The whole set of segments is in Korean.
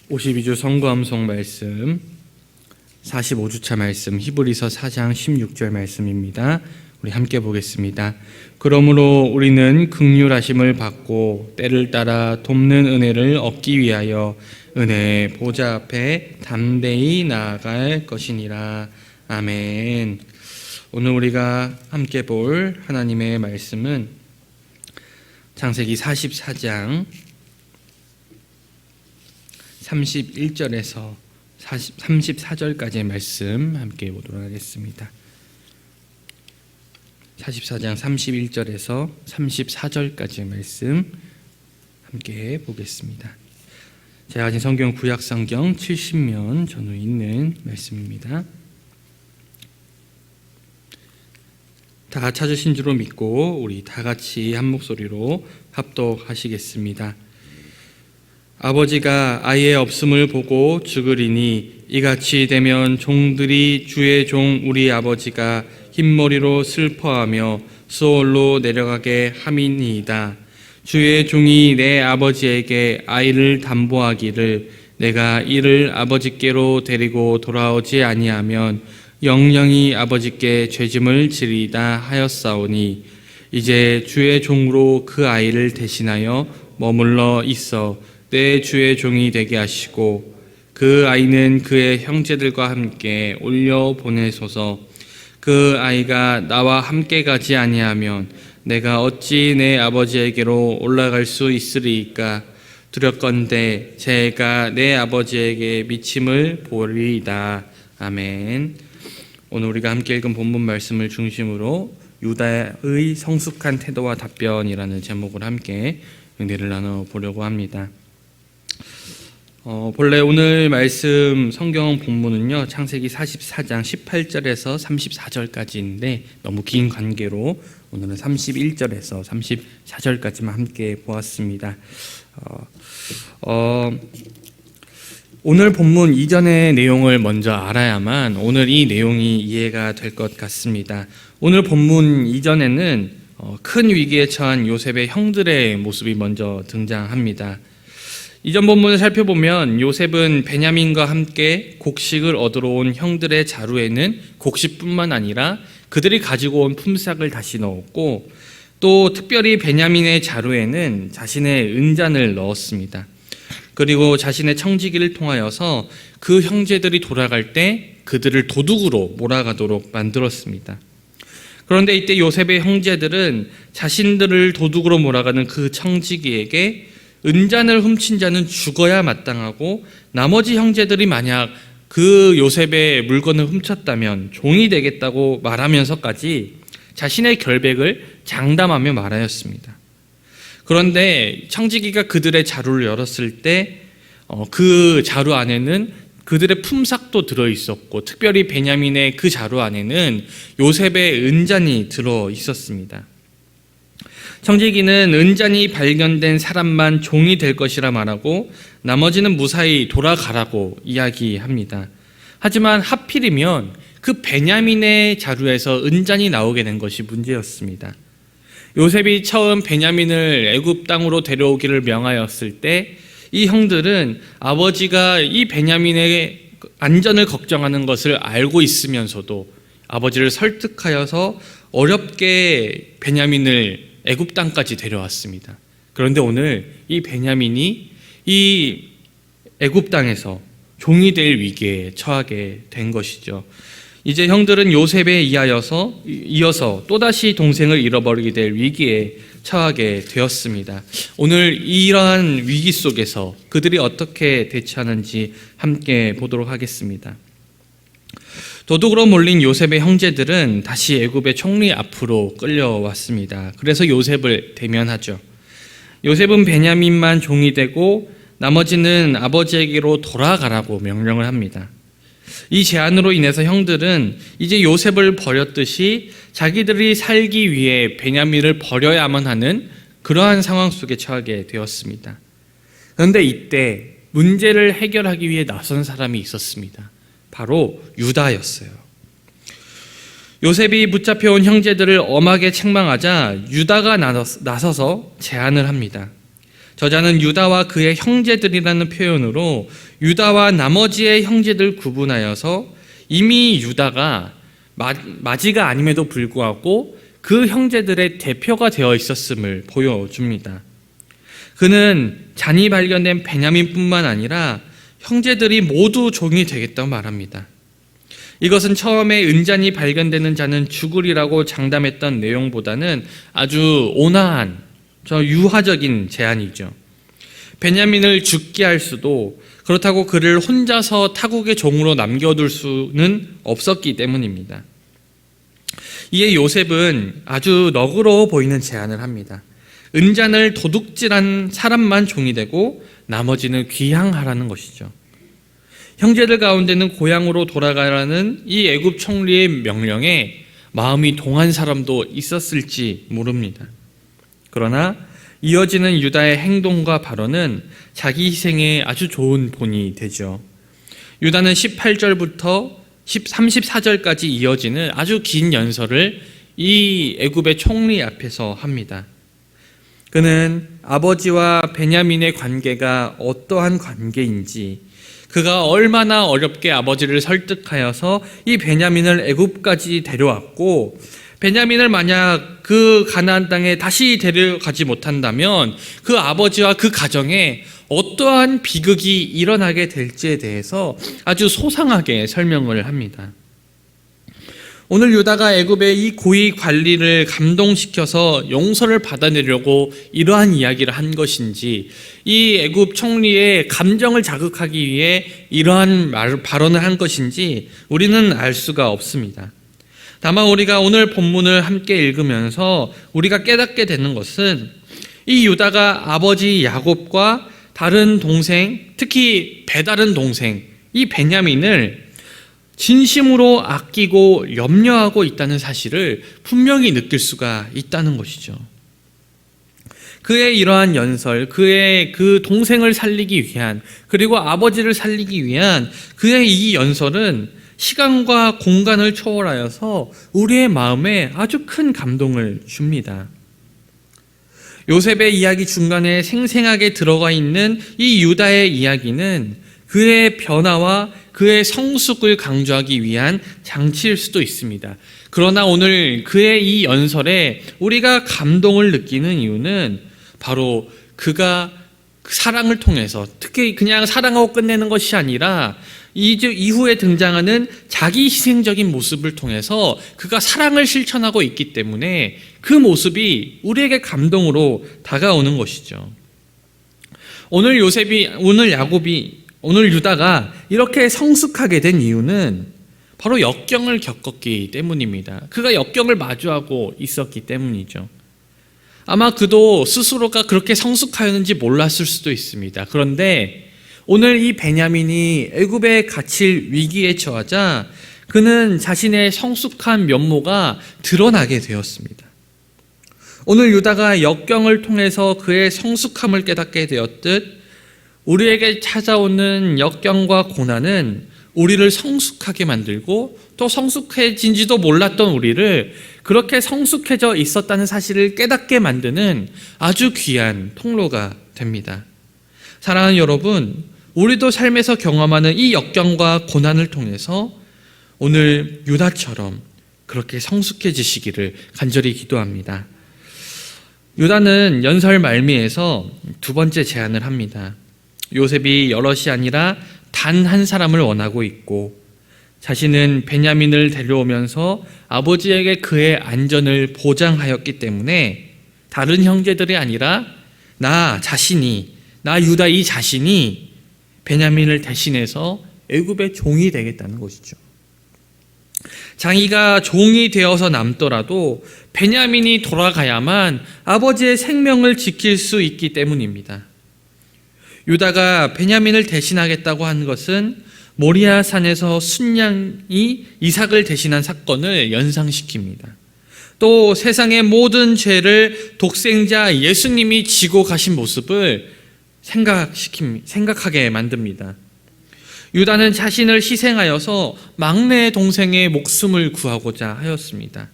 52주 선거암송 말씀 45주차 말씀 히브리서 4장 16절 말씀입니다. 우리 함께 보겠습니다. 그러므로 우리는 긍휼하심을 받고 때를 따라 돕는 은혜를 얻기 위하여 은혜의 보좌 앞에 담대히 나아갈 것이니라. 아멘. 오늘 우리가 함께 볼 하나님의 말씀은 창세기 44장 31절에서 34절까지의 말씀 함께 보도록 하겠습니다. 44장 31절에서 34절까지의 말씀 함께 보겠습니다. 제가 가진 성경 구약성경 70면 전후에 있는 말씀입니다. 다 찾으신 줄로 믿고 우리 다 같이 한 목소리로 합독하시겠습니다. 아버지가 아이의 없음을 보고 죽으리니 이같이 되면 종들이 주의 종 우리 아버지가 흰머리로 슬퍼하며 수월로 내려가게 함이니이다. 주의 종이 내 아버지에게 아이를 담보하기를 내가 이를 아버지께로 데리고 돌아오지 아니하면 영영이 아버지께 죄짐을 지리다 하였사오니 이제 주의 종으로 그 아이를 대신하여 머물러 있어 내 주의 종이 되게 하시고 그 아이는 그의 형제들과 함께 올려 보내소서. 그 아이가 나와 함께 가지 아니하면 내가 어찌 내 아버지에게로 올라갈 수 있으리이까. 두렵건대 제가 내 아버지에게 미침을 보리이다. 아멘. 오늘 우리가 함께 읽은 본문 말씀을 중심으로 유다의 성숙한 태도와 답변이라는 제목을 함께 은혜를 나눠보려고 합니다. 본래 오늘 말씀 성경 본문은요, 창세기 44장 18절에서 34절까지인데 너무 긴 관계로 오늘은 31절에서 34절까지만 함께 보았습니다. 오늘 본문 이전의 내용을 먼저 알아야만 오늘 이 내용이 이해가 될 것 같습니다. 오늘 본문 이전에는 큰 위기에 처한 요셉의 형들의 모습이 먼저 등장합니다. 이전 본문을 살펴보면 요셉은 베냐민과 함께 곡식을 얻으러 온 형들의 자루에는 곡식뿐만 아니라 그들이 가지고 온 품삯을 다시 넣었고 또 특별히 베냐민의 자루에는 자신의 은잔을 넣었습니다. 그리고 자신의 청지기를 통하여서 그 형제들이 돌아갈 때 그들을 도둑으로 몰아가도록 만들었습니다. 그런데 이때 요셉의 형제들은 자신들을 도둑으로 몰아가는 그 청지기에게 은잔을 훔친 자는 죽어야 마땅하고 나머지 형제들이 만약 그 요셉의 물건을 훔쳤다면 종이 되겠다고 말하면서까지 자신의 결백을 장담하며 말하였습니다. 그런데 청지기가 그들의 자루를 열었을 때 그 자루 안에는 그들의 품삯도 들어있었고 특별히 베냐민의 그 자루 안에는 요셉의 은잔이 들어있었습니다. 청지기는 은잔이 발견된 사람만 종이 될 것이라 말하고 나머지는 무사히 돌아가라고 이야기합니다. 하지만 하필이면 그 베냐민의 자루에서 은잔이 나오게 된 것이 문제였습니다. 요셉이 처음 베냐민을 애굽 땅으로 데려오기를 명하였을 때 이 형들은 아버지가 이 베냐민의 안전을 걱정하는 것을 알고 있으면서도 아버지를 설득하여서 어렵게 베냐민을 애굽 땅까지 데려왔습니다. 그런데 오늘 이 베냐민이 이 애굽 땅에서 종이 될 위기에 처하게 된 것이죠. 이제 형들은 요셉에 이어서 또다시 동생을 잃어버리게 될 위기에 처하게 되었습니다. 오늘 이러한 위기 속에서 그들이 어떻게 대처하는지 함께 보도록 하겠습니다. 도둑으로 몰린 요셉의 형제들은 다시 애굽의 총리 앞으로 끌려왔습니다. 그래서 요셉을 대면하죠. 요셉은 베냐민만 종이 되고 나머지는 아버지에게로 돌아가라고 명령을 합니다. 이 제안으로 인해서 형들은 이제 요셉을 버렸듯이 자기들이 살기 위해 베냐민을 버려야만 하는 그러한 상황 속에 처하게 되었습니다. 그런데 이때 문제를 해결하기 위해 나선 사람이 있었습니다. 바로 유다였어요. 요셉이 붙잡혀온 형제들을 엄하게 책망하자 유다가 나서서 제안을 합니다. 저자는 유다와 그의 형제들이라는 표현으로 유다와 나머지의 형제들 구분하여서 이미 유다가 마지가 아님에도 불구하고 그 형제들의 대표가 되어 있었음을 보여줍니다. 그는 잔이 발견된 베냐민뿐만 아니라 형제들이 모두 종이 되겠다고 말합니다. 이것은 처음에 은잔이 발견되는 자는 죽으리라고 장담했던 내용보다는 아주 온화한 유화적인 제안이죠. 베냐민을 죽게 할 수도, 그렇다고 그를 혼자서 타국의 종으로 남겨둘 수는 없었기 때문입니다. 이에 요셉은 아주 너그러워 보이는 제안을 합니다. 은잔을 도둑질한 사람만 종이 되고 나머지는 귀향하라는 것이죠. 형제들 가운데는 고향으로 돌아가라는 이 애굽 총리의 명령에 마음이 동한 사람도 있었을지 모릅니다. 그러나 이어지는 유다의 행동과 발언은 자기 희생에 아주 좋은 본이 되죠. 유다는 18절부터 34절까지 이어지는 아주 긴 연설을 이 애굽의 총리 앞에서 합니다. 그는 아버지와 베냐민의 관계가 어떠한 관계인지, 그가 얼마나 어렵게 아버지를 설득하여서 이 베냐민을 애굽까지 데려왔고, 베냐민을 만약 그 가나안 땅에 다시 데려가지 못한다면 그 아버지와 그 가정에 어떠한 비극이 일어나게 될지에 대해서 아주 소상하게 설명을 합니다. 오늘 유다가 애굽의 이 고위 관리를 감동시켜서 용서를 받아내려고 이러한 이야기를 한 것인지, 이 애굽 총리의 감정을 자극하기 위해 이러한 발언을 한 것인지 우리는 알 수가 없습니다. 다만 우리가 오늘 본문을 함께 읽으면서 우리가 깨닫게 되는 것은 이 유다가 아버지 야곱과 다른 동생, 특히 배다른 동생 이 베냐민을 진심으로 아끼고 염려하고 있다는 사실을 분명히 느낄 수가 있다는 것이죠. 그의 이러한 연설, 그의 그 동생을 살리기 위한, 그리고 아버지를 살리기 위한 그의 이 연설은 시간과 공간을 초월하여서 우리의 마음에 아주 큰 감동을 줍니다. 요셉의 이야기 중간에 생생하게 들어가 있는 이 유다의 이야기는 그의 변화와 그의 성숙을 강조하기 위한 장치일 수도 있습니다. 그러나 오늘 그의 이 연설에 우리가 감동을 느끼는 이유는 바로 그가 사랑을 통해서, 특히 그냥 사랑하고 끝내는 것이 아니라 이후에 등장하는 자기 희생적인 모습을 통해서 그가 사랑을 실천하고 있기 때문에 그 모습이 우리에게 감동으로 다가오는 것이죠. 오늘 유다가 이렇게 성숙하게 된 이유는 바로 역경을 겪었기 때문입니다. 그가 역경을 마주하고 있었기 때문이죠. 아마 그도 스스로가 그렇게 성숙하였는지 몰랐을 수도 있습니다. 그런데 오늘 이 베냐민이 애굽에 갇힐 위기에 처하자 그는 자신의 성숙한 면모가 드러나게 되었습니다. 오늘 유다가 역경을 통해서 그의 성숙함을 깨닫게 되었듯 우리에게 찾아오는 역경과 고난은 우리를 성숙하게 만들고 또 성숙해진지도 몰랐던 우리를 그렇게 성숙해져 있었다는 사실을 깨닫게 만드는 아주 귀한 통로가 됩니다. 사랑하는 여러분, 우리도 삶에서 경험하는 이 역경과 고난을 통해서 오늘 유다처럼 그렇게 성숙해지시기를 간절히 기도합니다. 유다는 연설 말미에서 두 번째 제안을 합니다. 요셉이 여럿이 아니라 단 한 사람을 원하고 있고 자신은 베냐민을 데려오면서 아버지에게 그의 안전을 보장하였기 때문에 다른 형제들이 아니라 나 유다 이 자신이 베냐민을 대신해서 애굽의 종이 되겠다는 것이죠. 자기가 종이 되어서 남더라도 베냐민이 돌아가야만 아버지의 생명을 지킬 수 있기 때문입니다. 유다가 베냐민을 대신하겠다고 한 것은 모리아 산에서 순양이 이삭을 대신한 사건을 연상시킵니다. 또 세상의 모든 죄를 독생자 예수님이 지고 가신 모습을 생각하게 만듭니다. 유다는 자신을 희생하여서 막내 동생의 목숨을 구하고자 하였습니다.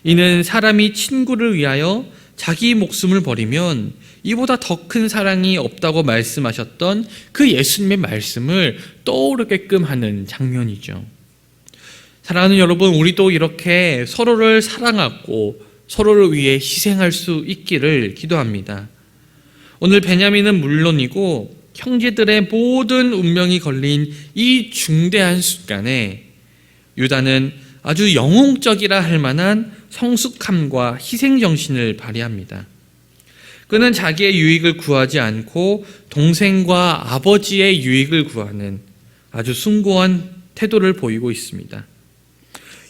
이는 사람이 친구를 위하여 자기 목숨을 버리면 이보다 더 큰 사랑이 없다고 말씀하셨던 그 예수님의 말씀을 떠오르게끔 하는 장면이죠. 사랑하는 여러분, 우리도 이렇게 서로를 사랑하고 서로를 위해 희생할 수 있기를 기도합니다. 오늘 베냐민은 물론이고 형제들의 모든 운명이 걸린 이 중대한 순간에 유다는 아주 영웅적이라 할 만한 성숙함과 희생정신을 발휘합니다. 그는 자기의 유익을 구하지 않고 동생과 아버지의 유익을 구하는 아주 숭고한 태도를 보이고 있습니다.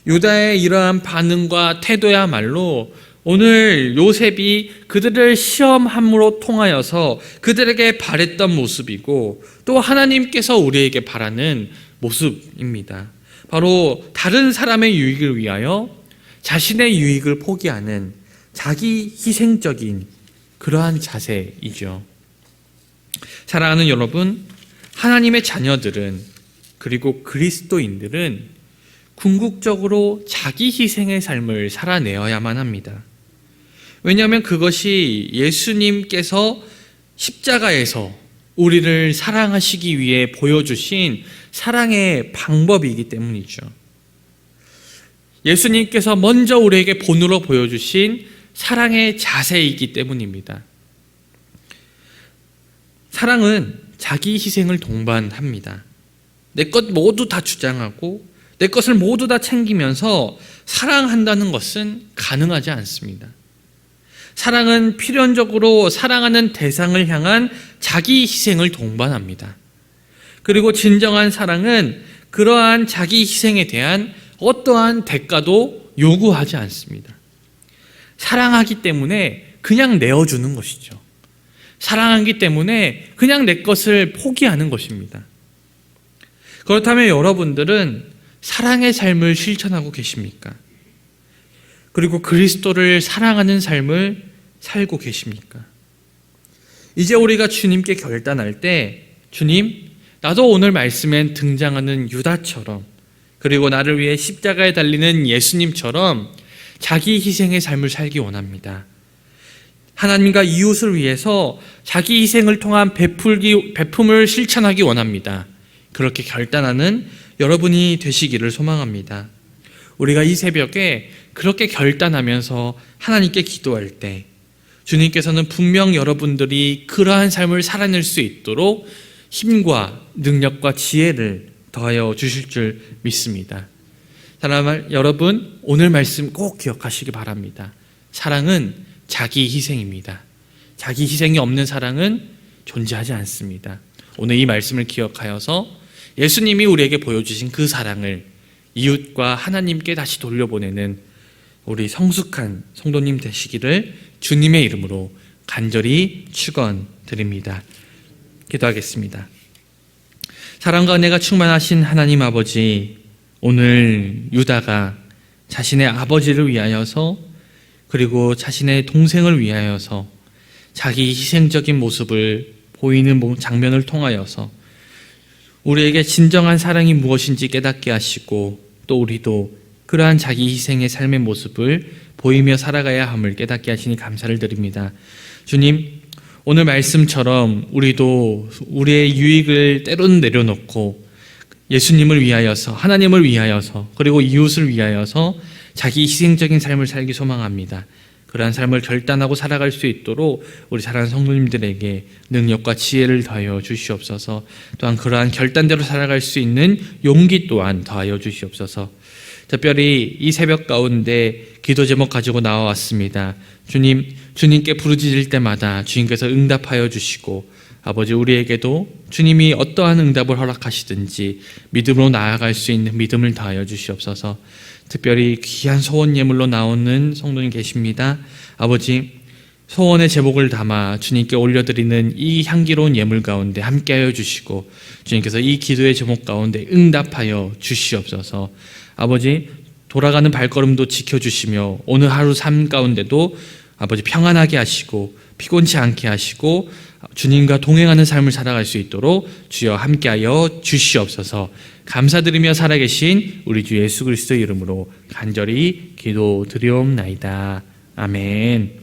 유다의 이러한 반응과 태도야말로 오늘 요셉이 그들을 시험함으로 통하여서 그들에게 바랬던 모습이고 또 하나님께서 우리에게 바라는 모습입니다. 바로 다른 사람의 유익을 위하여 자신의 유익을 포기하는 자기 희생적인 그러한 자세이죠. 사랑하는 여러분, 하나님의 자녀들은 그리고 그리스도인들은 궁극적으로 자기 희생의 삶을 살아내어야만 합니다. 왜냐하면 그것이 예수님께서 십자가에서 우리를 사랑하시기 위해 보여주신 사랑의 방법이기 때문이죠. 예수님께서 먼저 우리에게 본으로 보여주신 사랑의 자세이기 때문입니다. 사랑은 자기 희생을 동반합니다. 내 것 모두 다 주장하고 내 것을 모두 다 챙기면서 사랑한다는 것은 가능하지 않습니다. 사랑은 필연적으로 사랑하는 대상을 향한 자기 희생을 동반합니다. 그리고 진정한 사랑은 그러한 자기 희생에 대한 어떠한 대가도 요구하지 않습니다. 사랑하기 때문에 그냥 내어주는 것이죠. 사랑하기 때문에 그냥 내 것을 포기하는 것입니다. 그렇다면 여러분들은 사랑의 삶을 실천하고 계십니까? 그리고 그리스도를 사랑하는 삶을 살고 계십니까? 이제 우리가 주님께 결단할 때, 주님, 나도 오늘 말씀엔 등장하는 유다처럼, 그리고 나를 위해 십자가에 달리는 예수님처럼 자기 희생의 삶을 살기 원합니다. 하나님과 이웃을 위해서 자기 희생을 통한 베품을 실천하기 원합니다. 그렇게 결단하는 여러분이 되시기를 소망합니다. 우리가 이 새벽에 그렇게 결단하면서 하나님께 기도할 때 주님께서는 분명 여러분들이 그러한 삶을 살아낼 수 있도록 힘과 능력과 지혜를 더하여 주실 줄 믿습니다. 사랑하는 여러분, 오늘 말씀 꼭 기억하시기 바랍니다. 사랑은 자기 희생입니다. 자기 희생이 없는 사랑은 존재하지 않습니다. 오늘 이 말씀을 기억하여서 예수님이 우리에게 보여주신 그 사랑을 이웃과 하나님께 다시 돌려보내는 우리 성숙한 성도님 되시기를 주님의 이름으로 간절히 축원드립니다. 기도하겠습니다. 사랑과 은혜가 충만하신 하나님 아버지, 오늘 유다가 자신의 아버지를 위하여서 그리고 자신의 동생을 위하여서 자기 희생적인 모습을 보이는 장면을 통하여서 우리에게 진정한 사랑이 무엇인지 깨닫게 하시고 또 우리도 그러한 자기 희생의 삶의 모습을 보이며 살아가야 함을 깨닫게 하시니 감사를 드립니다. 주님, 오늘 말씀처럼 우리도 우리의 유익을 때로는 내려놓고 예수님을 위하여서, 하나님을 위하여서, 그리고 이웃을 위하여서 자기 희생적인 삶을 살기 소망합니다. 그러한 삶을 결단하고 살아갈 수 있도록 우리 사랑하는 성도님들에게 능력과 지혜를 더하여 주시옵소서. 또한 그러한 결단대로 살아갈 수 있는 용기 또한 더하여 주시옵소서. 특별히 이 새벽 가운데 기도 제목 가지고 나와왔습니다. 주님, 주님께 부르짖을 때마다 주님께서 응답하여 주시고 아버지, 우리에게도 주님이 어떠한 응답을 허락하시든지 믿음으로 나아갈 수 있는 믿음을 더하여 주시옵소서. 특별히 귀한 소원 예물로 나오는 성도님 계십니다. 아버지, 소원의 제목을 담아 주님께 올려드리는 이 향기로운 예물 가운데 함께하여 주시고 주님께서 이 기도의 제목 가운데 응답하여 주시옵소서. 아버지, 돌아가는 발걸음도 지켜주시며 오늘 하루 삶 가운데도 아버지 평안하게 하시고 피곤치 않게 하시고 주님과 동행하는 삶을 살아갈 수 있도록 주여 함께하여 주시옵소서. 감사드리며 살아계신 우리 주 예수 그리스도의 이름으로 간절히 기도드리옵나이다. 아멘.